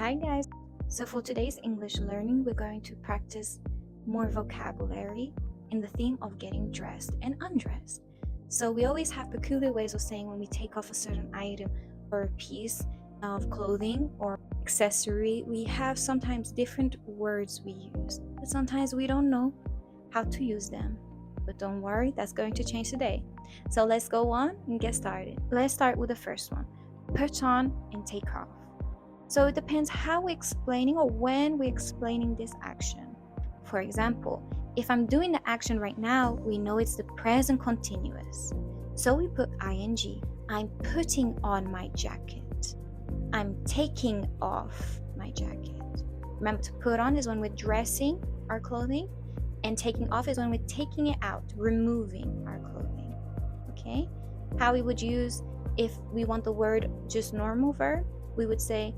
Hi guys! So for today's English learning, we're going to practice more vocabulary in the theme of getting dressed and undressed. So we always have peculiar ways of saying when we take off a certain item or a piece of clothing or accessory. We have sometimes different words we use, but sometimes we don't know how to use them. But don't worry, that's going to change today. So let's go on and get started. Let's start with the first one. Put on and take off. So it depends how we're explaining or when we're explaining this action. For example, if I'm doing the action right now, we know it's the present continuous. So we put ing. I'm putting on my jacket. I'm taking off my jacket. Remember, to put on is when we're dressing our clothing, and taking off is when we're taking it out, removing our clothing. Okay? How we would use if we want the word just normal verb, we would say,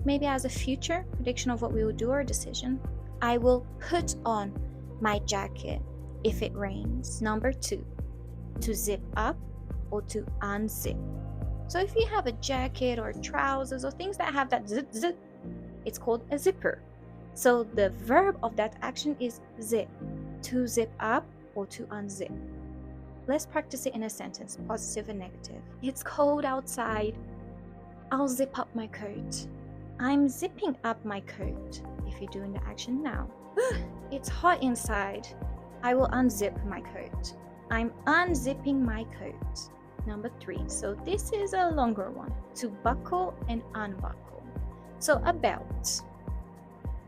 maybe as a future prediction of what we would do or a decision, I will put on my jacket if it rains. Number 2, to zip up or to unzip. So if you have a jacket or trousers or things that have that zip, it's called a zipper. So the verb of that action is zip, to zip up or to unzip. Let's practice it in a sentence, positive and negative. It's cold outside. I'll zip up my coat. I'm zipping up my coat if you're doing the action now. It's hot inside. I will unzip my coat. I'm unzipping my coat. Number 3. So this is a longer one. To buckle and unbuckle. So a belt.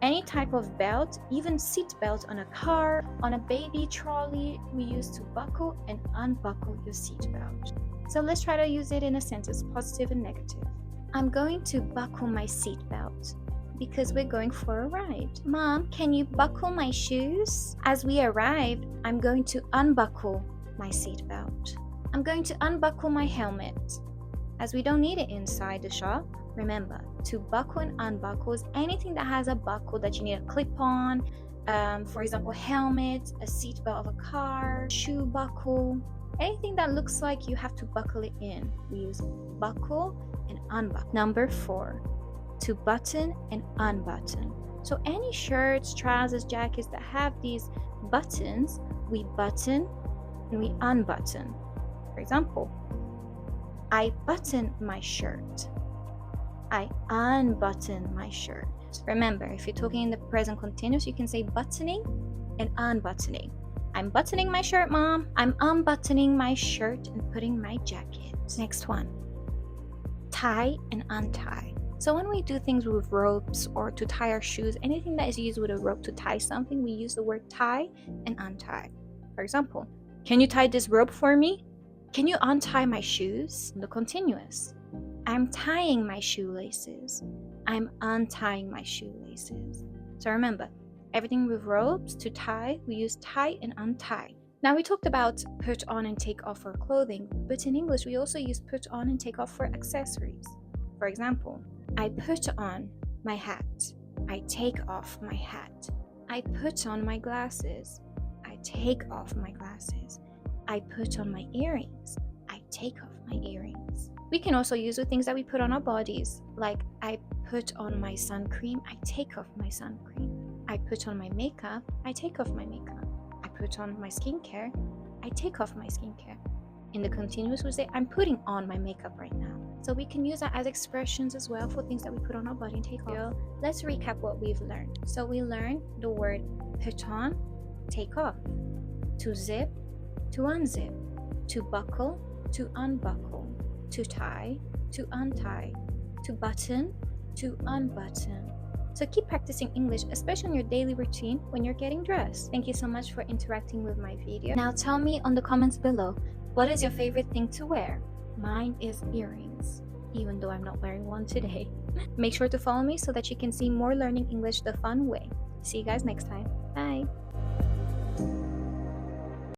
Any type of belt, even seat belt on a car, on a baby trolley, we use to buckle and unbuckle your seat belt. So let's try to use it in a sentence, positive and negative. I'm going to buckle my seatbelt because we're going for a ride. Mom, can you buckle my shoes? As we arrived, I'm going to unbuckle my seatbelt. I'm going to unbuckle my helmet as we don't need it inside the shop. Remember, to buckle and unbuckle is anything that has a buckle that you need a clip on. For example, helmet, a seatbelt of a car, shoe buckle, anything that looks like you have to buckle it in. We use buckle and unbuckle. Number 4, to button and unbutton. So any shirts, trousers, jackets that have these buttons, we button and we unbutton. For example, I button my shirt. I unbutton my shirt. Remember, if you're talking in the present continuous, you can say buttoning and unbuttoning. I'm buttoning my shirt, Mom. I'm unbuttoning my shirt and putting my jacket. Next one. Tie and untie. So when we do things with ropes or to tie our shoes, anything that is used with a rope to tie something, we use the word tie and untie. For example, can you tie this rope for me? Can you untie my shoes? The continuous. I'm tying my shoelaces. I'm untying my shoelaces. So remember, everything with ropes to tie, we use tie and untie. Now we talked about put on and take off for clothing, but in English we also use put on and take off for accessories. For example, I put on my hat. I take off my hat. I put on my glasses. I take off my glasses. I put on my earrings. I take off my earrings. We can also use with things that we put on our bodies, like I put on my sun cream. I take off my sun cream. I put on my makeup. I take off my makeup. I put on my skincare. I take off my skincare. In the continuous, we say, I'm putting on my makeup right now. So we can use that as expressions as well for things that we put on our body and take off. Let's recap what we've learned. So we learned the word put on, take off, to zip, to unzip, to buckle, to unbuckle, to tie, to untie, to button, to unbutton. So keep practicing English, especially in your daily routine when you're getting dressed. Thank you so much for interacting with my video. Now tell me on the comments below, what is your favorite thing to wear? Mine is earrings, even though I'm not wearing one today. Make sure to follow me so that you can see more learning English the fun way. See you guys next time. Bye!